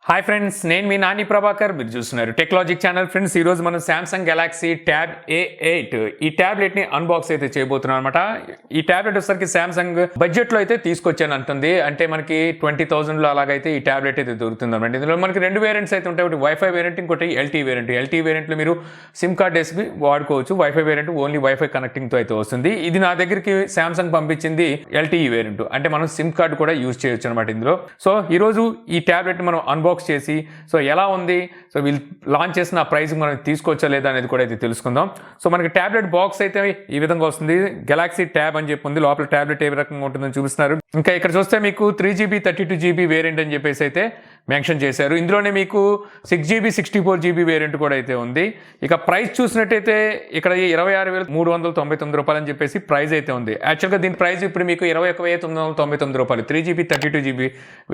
Hi friends, నేను మీ నాని ప్రభాకర్. మీరు చూస్తున్నారు టెక్లాజిక్ ఛానల్. ఫ్రెండ్స్, ఈరోజు మనం సామ్సంగ్ గెలాక్సీ ట్యాబ్ A8 ఈ ట్యాబ్లెట్ని అన్బాక్స్ అయితే చేయబోతున్నాం అనమాట. ఈ ట్యాబ్లెట్ వచ్చేసరికి సామ్సంగ్ బడ్జెట్లో అయితే తీసుకొచ్చాను అంటుంది. అంటే మనకి 20,000లో అలాగైతే ఈ ట్యాబ్లెట్ అయితే దొరుకుతుంది అనమాట. ఇందులో మనకి రెండు వేరియంట్స్ అయితే ఉంటాయి. ఒకటి వైఫై వేరియంట్, ఇంకోటి ఎల్టీ వేరియంట్. ఎల్టీ వేరియంట్లో మీరు సిమ్ కార్డ్ వేసి వాడుకోవచ్చు. వైఫై వేరియంట్ ఓన్లీ వైఫై కనెక్టింగ్తో అయితే వస్తుంది. ఇది నా దగ్గరికి సామ్సంగ్ పంపించింది ఎల్టీ వేరియంట్, అంటే మనం సిమ్ కార్డ్ కూడా యూజ్ చేయొచ్చు అనమాట ఇందులో. సో ఈరోజు ఈ ట్యాబ్లెట్ మనం అన్బాక్స్ చేసి సో ఎలా ఉంది, సో వీళ్ళు లాంచ్ చేసిన ప్రైస్ మనం తీసుకోవచ్చా లేదా అనేది కూడా అయితే తెలుసుకుందాం. సో మనకి ట్యాబ్లెట్ బాక్స్ అయితే ఈ విధంగా వస్తుంది. గెలాక్సీ ట్యాబ్ అని చెప్పి ఉంది. లోపల ట్యాబ్లెట్ ఏ రకంగా ఉంటుందని చూపిస్తున్నారు. ఇంకా ఇక్కడ చూస్తే మీకు 3GB 32GB వేరియంట్ అని చెప్పేసి అయితే మెన్షన్ చేశారు. ఇందులోనే మీకు 6GB 64GB వేరియంట్ కూడా అయితే ఉంది. ఇక ప్రైస్ చూసినట్టయితే ఇక్కడ 26,399 రూపాయలు అని చెప్పేసి ప్రైస్ అయితే ఉంది. యాక్చువల్గా దీని ప్రైస్ ఇప్పుడు మీకు 21,999 రూపాయలు 3GB 32GB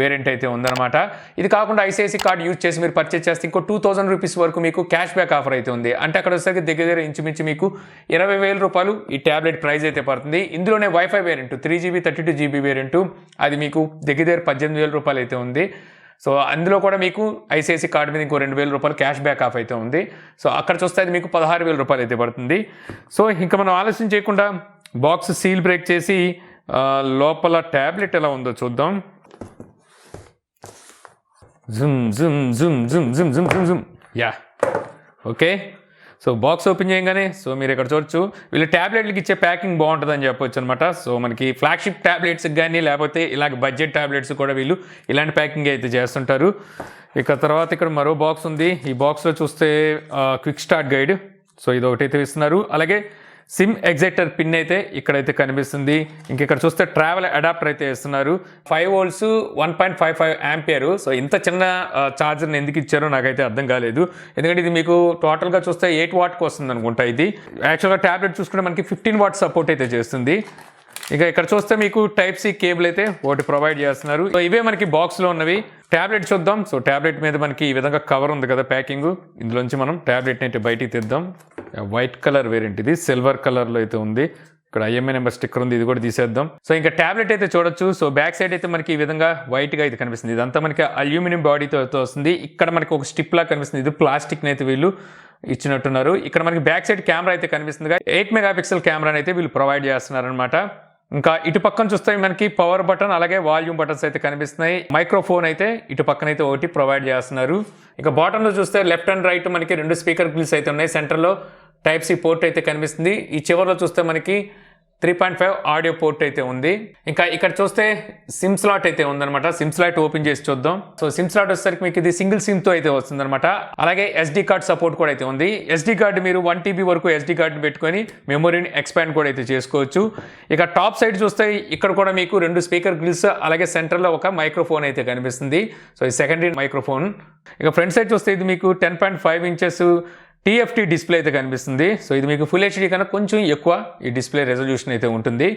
వేరియంట్ అయితే ఉందన్నమాట. ఇది కాకుండా ఐసిఐసి కార్డ్ యూజ్ చేసి మీరు పర్చేస్ చేస్తే ఇంకో 2,000 రూపీస్ వరకు మీకు క్యాష్ బ్యాక్ ఆఫర్ అయితే ఉంది. అంటే అక్కడ వచ్చేసరికి దగ్గర ఇంచుమించు మీకు 20,000 రూపాయలు ఈ ట్యాబ్లెట్ ప్రైస్ అయితే పడుతుంది. ఇందులోనే wifi variant 3GB 32GB variant అది మీకు దగ్గర 18,000 రూపాయలు అయితే ఉంది. సో అందులో కూడా మీకు ఐసిఐసి కార్డు మీద ఇంకో 2,000 రూపాయలు క్యాష్ బ్యాక్ ఆఫ్ అయితే ఉంది. సో అక్కడ చూస్తే అది మీకు 16,000 రూపాయలు అయితే పడుతుంది. సో ఇంకా మనం ఆలస్యం చేయకుండా బాక్స్ సీల్ బ్రేక్ చేసి లోపల ట్యాబ్లెట్ ఎలా ఉందో చూద్దాం. జుమ్ జుమ్ జుమ్ జుమ్ జుమ్ జుమ్ జుమ్ జుమ్ yeah okay. So box open చేయగానే సో మీరు ఇక్కడ చూడొచ్చు, వీళ్ళు ట్యాబ్లెట్లకి ఇచ్చే ప్యాకింగ్ బాగుంటుందని చెప్పొచ్చు అనమాట. సో మనకి ఫ్లాగ్షిప్ ట్యాబ్లెట్స్కి కానీ లేకపోతే ఇలాగ బడ్జెట్ ట్యాబ్లెట్స్ కూడా వీళ్ళు ఇలాంటి ప్యాకింగ్ అయితే చేస్తుంటారు. ఇక తర్వాత ఇక్కడ మరో బాక్స్ ఉంది. ఈ బాక్స్లో చూస్తే క్విక్ స్టార్ట్ గైడ్, సో ఇది ఒకటైతే ఇస్తున్నారు. అలాగే సిమ్ ఎగ్జైటర్ పిన్ అయితే ఇక్కడైతే కనిపిస్తుంది. ఇక్కడ చూస్తే ట్రావెల్ అడాప్టర్ అయితే ఇస్తున్నారు. 5 volts 1.55 ఆంపియర్. సో ఇంత చిన్న ఛార్జర్ని ఎందుకు ఇచ్చారో నాకైతే అర్థం కాలేదు. ఎందుకంటే ఇది మీకు టోటల్గా చూస్తే 8 వాట్కి వస్తుంది అనుకుంటా. ఇది యాక్చువల్గా ట్యాబ్లెట్ చూసుకుంటే మనకి 15 వాట్ సపోర్ట్ అయితే చేస్తుంది. ఇక ఇక్కడ చూస్తే మీకు టైప్ సి కేబుల్ అయితే ఒకటి ప్రొవైడ్ చేస్తున్నారు. సో ఇవే మనకి బాక్స్లో ఉన్నవి. ట్యాబ్లెట్ చూద్దాం. సో ట్యాబ్లెట్ మీద మనకి ఈ విధంగా కవర్ ఉంది కదా ప్యాకింగ్, ఇందులోంచి మనం ట్యాబ్లెట్ని అయితే బయటికి తీద్దాం. వైట్ కలర్ వేరియంట్, ఇది సిల్వర్ కలర్లో అయితే ఉంది. ఇక్కడ IMEI నెంబర్ స్టిక్కర్ ఉంది, ఇది కూడా తీసేద్దాం. సో ఇంకా ట్యాబ్లెట్ అయితే చూడొచ్చు. సో బ్యాక్ సైడ్ అయితే మనకి ఈ విధంగా వైట్గా అయితే కనిపిస్తుంది. ఇదంతా మనకి అల్యూమినియం బాడీతో వస్తుంది. ఇక్కడ మనకి ఒక స్టిప్ లా కనిపిస్తుంది. ఇది ప్లాస్టిక్ని అయితే వీళ్ళు ఇచ్చినట్టున్నారు. ఇక్కడ మనకి బ్యాక్ సైడ్ కెమెరా అయితే కనిపిస్తుంది. 8 మెగాపిక్సెల్ కెమెరాని అయితే వీళ్ళు ప్రొవైడ్ చేస్తున్నారు అనమాట. ఇంకా ఇటు పక్కన చూస్తే మనకి పవర్ బటన్ అలాగే వాల్యూమ్ బటన్స్ అయితే కనిపిస్తున్నాయి. మైక్రోఫోన్ అయితే ఇటు పక్కన అయితే ఒకటి ప్రొవైడ్ చేస్తున్నారు. ఇక బాటంలో చూస్తే లెఫ్ట్ అండ్ రైట్ మనకి 2 స్పీకర్ గ్రిల్స్ అయితే ఉన్నాయి. సెంటర్లో టైప్ సి పోర్ట్ అయితే కనిపిస్తుంది. ఈ చివరిలో చూస్తే మనకి 3.5 ఆడియో పోర్ట్ అయితే ఉంది. ఇంకా ఇక్కడ చూస్తే సిమ్ స్లాట్ అయితే ఉందన్నమాట. సిమ్ స్లాట్ ఓపెన్ చేసి చూద్దాం. సో సిమ్ స్లాట్ వచ్చేసరికి మీకు ఇది సింగిల్ సిమ్ తో అయితే వస్తుందన్నమాట. అలాగే SD కార్డ్ సపోర్ట్ కూడా అయితే ఉంది. SD కార్డ్ మీరు 1 TB వరకు SD కార్డ్ పెట్టుకొని మెమొరీని ఎక్స్పాండ్ కూడా అయితే చేసుకోవచ్చు. ఇక టాప్ సైడ్ చూస్తే ఇక్కడ కూడా మీకు 2 స్పీకర్ గ్రిల్స్ అలాగే సెంటర్లో ఒక మైక్రోఫోన్ అయితే కనిపిస్తుంది. సో ఈ సెకండరీ మైక్రోఫోన్. ఇక ఫ్రంట్ సైడ్ చూస్తే ఇది మీకు 10.5 ఇంచెస్ TFT డిస్ప్లే అయితే కనిపిస్తుంది. సో ఇది మీకు ఫుల్ HD కన్నా కొంచెం ఎక్కువ ఈ డిస్ప్లే రెజల్యూషన్ అయితే ఉంటుంది.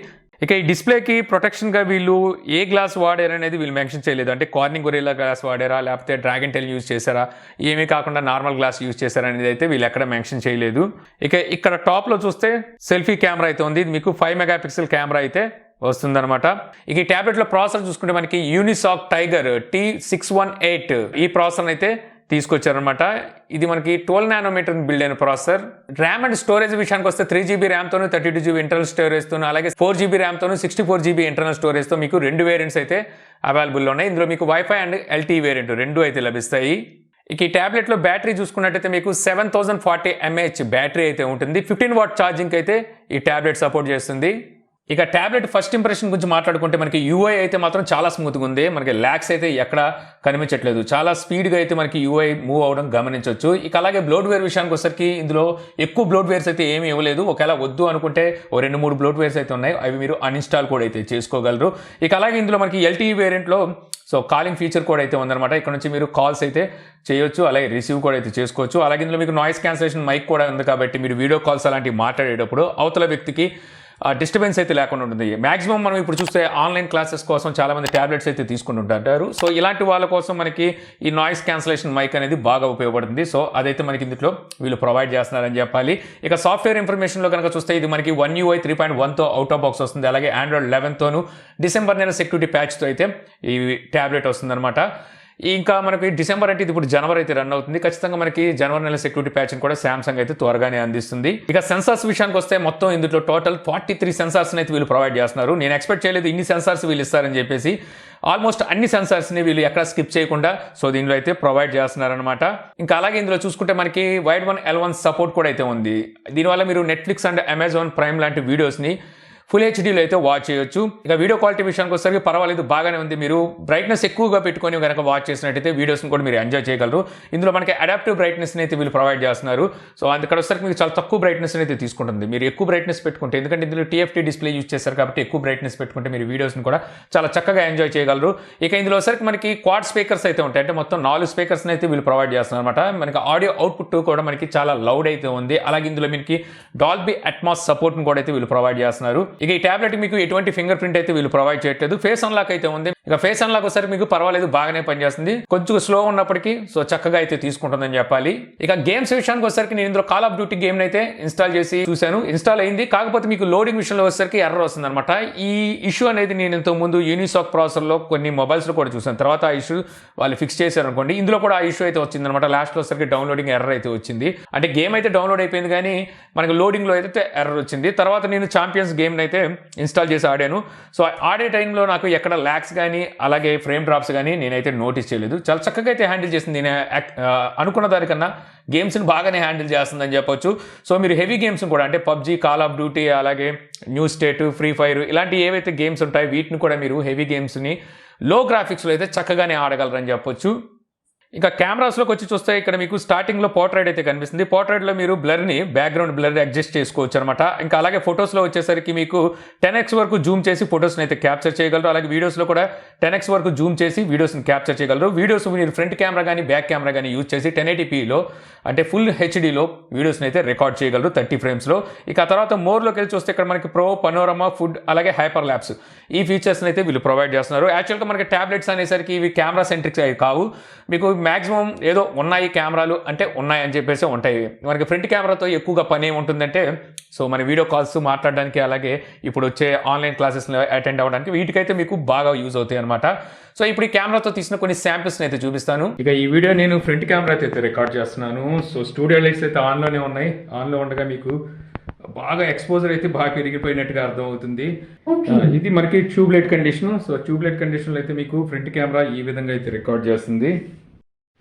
ఇక ఈ డిస్ప్లేకి ప్రొటెక్షన్గా వీళ్ళు ఏ గ్లాస్ వాడారు అనేది వీళ్ళు మెన్షన్ చేయలేదు. అంటే కార్నింగ్ గొరిల్లా గ్లాస్ వాడారా లేకపోతే డ్రాగన్ టెల్ యూజ్ చేశారా, ఏమీ కాకుండా నార్మల్ గ్లాస్ యూజ్ చేశారా అనేది అయితే వీళ్ళు ఎక్కడ మెన్షన్ చేయలేదు. ఇక ఇక్కడ టాప్లో చూస్తే సెల్ఫీ కెమెరా అయితే ఉంది. ఇది మీకు 5 మెగాపిక్సెల్ కెమెరా అయితే వస్తుందన్నమాట. ఇక ఈ ట్యాబ్లెట్లో ప్రాసెసర్ చూసుకుంటే మనకి యూనిసాక్ టైగర్ T618 ఈ ప్రాసెసర్ అయితే తీసుకొచ్చారనమాట. ఇది మనకి 12 నానోమీటర్ బిల్డ్ అయిన ప్రాసెసర్. ర్యామ్ అండ్ స్టోరేజ్ విషయానికి వస్తే 3GB ర్యామ్తోను 32GB ఇంటర్నల్ స్టోరేజ్తోను అలాగే 4GB ర్యామ్తోను 64GB ఇంటర్నల్ స్టోరేజ్తో మీకు 2 వేరియంట్స్ అయితే అవైలబుల్లో ఉన్నాయి. ఇందులో మీకు వైఫై అండ్ LTE వేరియంట్ 2 అయితే లభిస్తాయి. ఇక ఈ ట్యాబ్లెట్లో బ్యాటరీ చూసుకున్నట్టయితే మీకు 7040 mAh బ్యాటరీ అయితే ఉంటుంది. 15 వాట్ ఛార్జింగ్ అయితే ఈ ట్యాబ్లెట్ సపోర్ట్ చేస్తుంది. ఇక ట్యాబ్లెట్ ఫస్ట్ ఇంప్రెషన్ గురించి మాట్లాడుకుంటే మనకి UI అయితే మాత్రం చాలా స్మూత్గా ఉంది. మనకి ల్యాగ్స్ అయితే ఎక్కడ కనిపించట్లేదు. చాలా స్పీడ్గా అయితే మనకి UI మూవ్ అవడం గమనించవచ్చు. ఇక అలాగే బ్లోట్వేర్ విషయానికి వచ్చేసరికి ఇందులో ఎక్కువ బ్లోట్వేర్స్ అయితే ఏమీ ఇవ్వలేదు. ఒకవేళ వద్దు అనుకుంటే 2-3 బ్లోట్వేర్స్ అయితే ఉన్నాయి. అవి మీరు అన్ఇన్స్టాల్ కూడా అయితే చేసుకోగలరు. ఇక అలాగే ఇందులో మనకి LTE వేరియంట్లో సో కాలింగ్ ఫీచర్ కూడా అయితే ఉందన్నమాట. ఇక్కడ నుంచి మీరు కాల్స్ అయితే చేయొచ్చు, అలాగే రిసీవ్ కూడా అయితే చేసుకోవచ్చు. అలాగే ఇందులో మీకు నాయిస్ క్యాన్సిలేషన్ మైక్ కూడా ఉంది కాబట్టి మీరు వీడియో కాల్స్ అలాంటివి మాట్లాడేటప్పుడు అవతల వ్యక్తికి డిస్టర్బెన్స్ అయితే లేకుండా ఉంటుంది. మ్యాక్సిమం మనం ఇప్పుడు చూస్తే ఆన్లైన్ క్లాసెస్ కోసం చాలామంది ట్యాబ్లెట్స్ అయితే తీసుకుంటుంటారు. సో ఇలాంటి వాళ్ళ కోసం మనకి ఈ నాయిస్ క్యాన్సిలేషన్ మైక్ అనేది బాగా ఉపయోగపడుతుంది. సో అదైతే మనకి ఇందులో వీళ్ళు ప్రొవైడ్ చేస్తున్నారని చెప్పాలి. ఇక సాఫ్ట్వేర్ ఇన్ఫర్మేషన్లో కనుక చూస్తే ఇది మనకి One UI 3.1తో అవుట్ ఆఫ్ బాక్స్ వస్తుంది. అలాగే Android 11తోను డిసెంబర్ నెల సెక్యూరిటీ ప్యాచ్తో అయితే ఈ ట్యాబ్లెట్ వస్తుందన్నమాట. ఇంకా మనకి డిసెంబర్ అంటే ఇది ఇప్పుడు జనవరి అయితే రన్ అవుతుంది. ఖచ్చితంగా మనకి జనవరి నెల సెక్యూరిటీ ప్యాచ్ కూడా సామ్సంగ్ అయితే త్వరగానే అందిస్తుంది. ఇక సెన్సార్స్ విషయానికి వస్తే మొత్తం ఇందులో టోటల్ 43 సెన్సార్స్ అయితే వీళ్ళు ప్రొవైడ్ చేస్తున్నారు. నేను ఎక్స్పెక్ట్ చేయలేదు ఇన్ని సెన్సార్స్ వీళ్ళు ఇస్తారని చెప్పేసి. ఆల్మోస్ట్ అన్ని సెన్సార్స్ని వీళ్ళు ఎక్కడ స్కిప్ చేయకుండా దీనిలో అయితే ప్రొవైడ్ చేస్తున్నారనమాట. ఇంకా అలాగే ఇందులో చూసుకుంటే మనకి వైడ్ 1 L1 సపోర్ట్ కూడా అయితే ఉంది. దీనివల్ల మీరు నెట్ఫ్లిక్స్ అండ్ అమెజాన్ ప్రైమ్ లాంటి వీడియోస్ని ఫుల్ హెచ్డీలో అయితే వాచ్ చేయొచ్చు. ఇక వీడియో క్వాలిటీ విషయానికి వచ్చేసరికి పర్వాలేదు, బాగానే ఉంది. మీరు బ్రైట్నెస్ ఎక్కువగా పెట్టుకొని కనుక వాచ్ చేసినట్టయితే వీడియోస్ని కూడా మీరు ఎంజాయ్ చేయగలరు. ఇందులో మనకి అడాప్టివ్ బ్రైట్నెస్ని అయితే వీళ్ళు ప్రొవైడ్ చేస్తున్నారు. అందుకడ వచ్చేసరికి మీకు చాలా తక్కువ బ్రైట్నెస్ అయితే తీసుకుంటుంది. మీరు ఎక్కువ బ్రైట్నెస్ పెట్టుకుంటే, ఎందుకంటే ఇందులో TFT డిస్ప్లే యూజ్ చేస్తారు కాబట్టి ఎక్కువ బ్రైట్నెస్ పెట్టుకుంటే మీరు వీడియోస్ని కూడా చాలా చక్కగా ఎంజాయ్ చేయగలరు. ఇక ఇందులో వచ్చేసరికి మనకి క్వాడ్ స్పీకర్స్ అయితే ఉంటాయి. అంటే మొత్తం 4 స్పీకర్స్ని అయితే వీళ్ళు ప్రొవైడ్ చేస్తున్నారు అనమాట. మనకి ఆడియో అవుట్పుట్ కూడా మనకి చాలా లౌడ్ అయితే ఉంది. అలాగే ఇందులో మనకి డాల్బీ అట్మాస్ సపోర్ట్ని కూడా అయితే వీళ్ళు ప్రొవైడ్ చేస్తున్నారు. ఇక ఈ టాబ్లెట్ మీకు ఎటువంటి ఫింగర్ ప్రింట్ అయితే వీళ్ళు ప్రొవైడ్ చేయట్లేదు. ఫేస్ అన్లాక్ అయితే ఉంది. ఇక ఫేస్ అన్లాక్ ఒకసారి మీకు పర్వాలేదు, బాగానే పనిచేస్తుంది. కొంచెం స్లో ఉన్నప్పటికీ చక్కగా అయితే తీసుకుంటుందని చెప్పాలి. ఇక గేమ్స్ విషయానికి వచ్చేసరికి నేను ఇందులో కాల్ ఆఫ్ డ్యూటీ గేమ్ అయితే ఇన్స్టాల్ చేసి చూశాను. ఇన్స్టాల్ అయింది, కాకపోతే మీకు లోడింగ్ విషయంలో వచ్చేసరికి ఎర్రర్ వస్తుంది అనమాట. ఈ ఇష్యూ అనేది నేను ఇంతకు ముందు యూనిసాక్ ప్రాసెసర్లో కొన్ని మొబైల్స్లో కూడా చూసాను. తర్వాత ఆ ఇష్యూ వాళ్ళు ఫిక్స్ చేశారు అనుకోండి. ఇందులో కూడా ఆ ఇష్యూ అయితే వచ్చింది అనమాట. లాస్ట్లో వచ్చేసరికి డౌన్లోడింగ్ ఎర్రర్ అయితే వచ్చింది. అంటే గేమ్ అయితే డౌన్లోడ్ అయిపోయింది కానీ మనకి లోడింగ్లో అయితే ఎర్రర్ వచ్చింది. తర్వాత నేను ఛాంపియన్స్ గేమ్ని అయితే ఇన్స్టాల్ చేసి ఆడాను. ఆడే టైంలో నాకు ఎక్కడ ల్యాగ్స్ కానీ అలాగే ఫ్రేమ్ డ్రాప్స్ కానీ నేనైతే నోటీస్ చేయలేదు. చాలా చక్కగా అయితే హ్యాండిల్ చేసింది. నేను అనుకున్న దానికన్నా గేమ్స్ని బాగానే హ్యాండిల్ చేస్తుందని చెప్పొచ్చు. మీరు హెవీ గేమ్స్ కూడా, అంటే పబ్జీ, కాల్ ఆఫ్ డ్యూటీ, అలాగే న్యూ స్టేట్, ఫ్రీ ఫైర్ ఇలాంటి ఏవైతే గేమ్స్ ఉంటాయో వీటిని కూడా మీరు హెవీ గేమ్స్ని లో గ్రాఫిక్స్లో అయితే చక్కగానే ఆడగలరని చెప్పొచ్చు. ఇక కెమెరాస్లోకి వచ్చి చూస్తే ఇక్కడ మీకు స్టార్టింగ్లో పోర్ట్రైట్ అయితే కనిపిస్తుంది. పోర్ట్రైట్లో మీరు బ్లర్ని, బ్యాక్గ్రౌండ్ బ్లర్ అడ్జస్ట్ చేసుకోవచ్చు అనమాట. ఇంకా అలాగే ఫొటోస్లో వచ్చేసరికి మీకు 10x వరకు జూమ్ చేసి ఫొటోస్ని అయితే క్యాప్చర్ చేయగలరు. అలాగే వీడియోస్లో కూడా 10x వరకు జూమ్ చేసి వీడియోస్ని క్యాప్చర్ చేయగలరు. వీడియోస్ మీరు ఫ్రంట్ కెమెరా కానీ బ్యాక్ కెమెరా కానీ యూజ్ చేసి 1080pలో అంటే ఫుల్ హెచ్డీలో వీడియోస్ని అయితే రికార్డ్ చేయగలరు 30 ఫ్రేమ్స్లో. ఇక తర్వాత మోర్లోకి వెళ్ళి చూస్తే ఇక్కడ మనకి ప్రో, పనోరమా, ఫుడ్ అలాగే హైపర్ ల్యాప్స్ ఈ ఫీచర్స్ని అయితే వీళ్ళు ప్రొవైడ్ చేస్తున్నారు. యాక్చువల్గా మనకి ట్యాబ్లెట్స్ అనేసరికి ఇవి కెమెరా సెంట్రిక్స్ అవి కావు. మీకు మ్యాక్సిమం ఏదో ఉన్నాయి కెమెరాలు అంటే ఉన్నాయని చెప్పేసి ఉంటాయి. మనకి ఫ్రంట్ కెమెరాతో ఎక్కువగా పని ఏముంటుందంటే మన వీడియో కాల్స్ మాట్లాడడానికి, అలాగే ఇప్పుడు వచ్చే ఆన్లైన్ క్లాసెస్ని అటెండ్ అవ్వడానికి వీటికైతే మీకు బాగా యూజ్ అవుతాయి అనమాట. ఇప్పుడు ఈ కెమెరాతో తీసిన కొన్ని శాంపిల్స్ని అయితే చూపిస్తాను. ఇక ఈ వీడియో నేను ఫ్రంట్ కెమెరా అయితే రికార్డ్ చేస్తున్నాను. స్టూడియో లైట్స్ అయితే ఆన్లోనే ఉన్నాయి. ఆన్లో ఉండగా మీకు బాగా ఎక్స్పోజర్ అయితే బాగా పెరిగిపోయినట్టుగా అర్థం అవుతుంది. ఇది మనకి ట్యూబ్లైట్ కండిషన్. ట్యూబ్లైట్ కండిషన్లో అయితే మీకు ఫ్రంట్ కెమెరా ఈ విధంగా అయితే రికార్డ్ చేస్తుంది.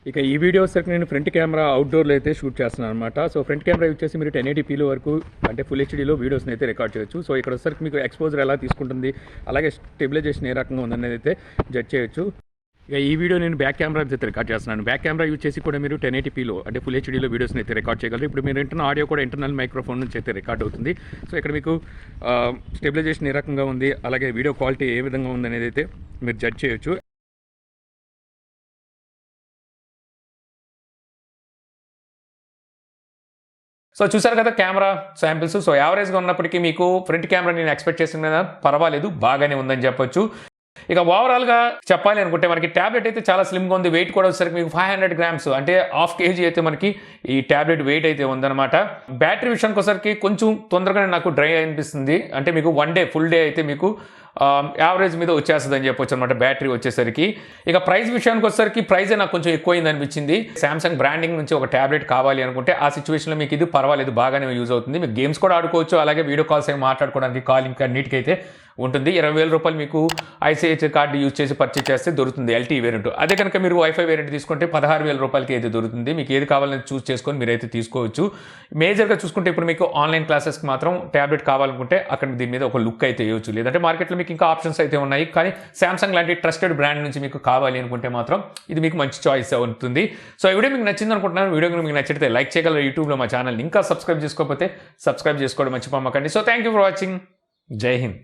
ఇక ఈ వీడియో వచ్చేసరికి నేను ఫ్రంట్ కెమెరా అవుట్డోర్లో అయితే షూట్ చేస్తున్నాను అనమాట. ఫ్రంట్ కెమెరా వచ్చేసి మీరు 1080pలో వరకు అంటే ఫుల్ హెచ్డీలో వీడియోస్ని అయితే రికార్డ్ చేయొచ్చు. ఇక్కడ వచ్చేసరికి మీకు ఎక్స్పోజర్ ఎలా తీసుకుంటుంది, అలాగే స్టెబిలైజేషన్ ఏ రకంగా ఉందనేది అయితే జడ్జ్ చేయొచ్చు. ఇక ఈ వీడియో నేను బ్యాక్ కెమెరా అయితే రికార్డ్ చేస్తున్నాను. బ్యాక్ కెమెరా యూజ్ చేసి కూడా మీరు 1080pలో అంటే ఫుల్ హెచ్డీలో వీడియోస్ని అయితే రికార్డ్ చేయగలరు. ఇప్పుడు మీరు వింటున్న ఆడియో కూడా ఇంటర్నల్ మైక్రోఫోన్ నుంచి అయితే రికార్డ్ అవుతుంది. ఇక్కడ మీకు స్టెబిలైజేషన్ ఏ రకంగా ఉంది, అలాగే వీడియో క్వాలిటీ ఏ విధంగా ఉందనేది అయితే మీరు జడ్జ్ చేయొచ్చు. చూసారు కదా కెమెరా శాంపిల్స్. యావరేజ్గా ఉన్నప్పటికీ మీకు ఫ్రంట్ కెమెరా నేను ఎక్స్పెక్ట్ చేసిన మీద పర్వాలేదు, బాగానే ఉందని చెప్పొచ్చు. ఇక ఓవరాల్గా చెప్పాలి అనుకుంటే మనకి ట్యాబ్లెట్ అయితే చాలా స్లిమ్గా ఉంది. వెయిట్ కూడా వచ్చేసరికి మీకు 500 grams అంటే 1/2 kg అయితే మనకి ఈ ట్యాబ్లెట్ వెయిట్ అయితే ఉందన్నమాట. బ్యాటరీ విషయానికి వచ్చేసరికి కొంచెం తొందరగానే నాకు డ్రై అనిపిస్తుంది. అంటే మీకు 1 డే ఫుల్ డే అయితే మీకు యావరేజ్ మీద వచ్చేస్తుంది అని చెప్పొచ్చు అనమాట బ్యాటరీ వచ్చేసరికి. ఇక ప్రైస్ విషయానికి వచ్చేసరికి ప్రైజే నాకు కొంచెం ఎక్కువైంది అనిపించింది. సామ్సంగ్ బ్రాండింగ్ నుంచి ఒక ట్యాబ్లెట్ కావాలి అనుకుంటే ఆ సిచ్యువేషన్లో మీకు ఇది పర్వాలేదు, బాగానే యూజ్ అవుతుంది. మీకు గేమ్స్ కూడా ఆడుకోవచ్చు, అలాగే వీడియో కాల్స్ ఏమి మాట్లాడుకోవడానికి, కాలింగ్ అన్నిటికైతే ఉంటుంది. 20,000 రూపాయలు మీకు ICICI కార్డు యూజ్ చేసి పర్చేజ్ చేస్తే దొరుకుతుంది LTE వేరియంట్. అదే కనుక మీరు వైఫై వేరియంట్ తీసుకుంటే 16,000 రూపాయలకి అయితే దొరుకుతుంది. మీకు ఏది కావాలని చూస్ చేసుకొని మీరైతే తీసుకోవచ్చు. మేజర్గా చూసుకుంటే ఇప్పుడు మీకు ఆన్లైన్ క్లాసెస్కి మాత్రం ట్యాబ్లెట్ కావాలనుకుంటే అక్కడ దీని మీద ఒక లుక్ అయితే వేయవచ్చు. లేదంటే మార్కెట్లో మీకు ఇంకా ఆప్షన్స్ అయితే ఉన్నాయి. కానీ సామ్సంగ్ లాంటి ట్రస్టెడ్ బ్రాండ్ నుంచి మీకు కావాలి అనుకుంటే మాత్రం ఇది మీకు మంచి చాయిస్ అవుతుంది. ఈ వీడియో మీకు నచ్చింది అనుకుంటున్నాను. వీడియో మీకు నచ్చితే లైక్ చేయగలరు. యూట్యూబ్లో మా ఛానల్ ఇంకా సబ్స్క్రైబ్ చేసుకోకపోతే సబ్స్క్రైబ్ చేసుకోవడం మర్చిపోమాకండి. Thank you for watching. Jai Hind.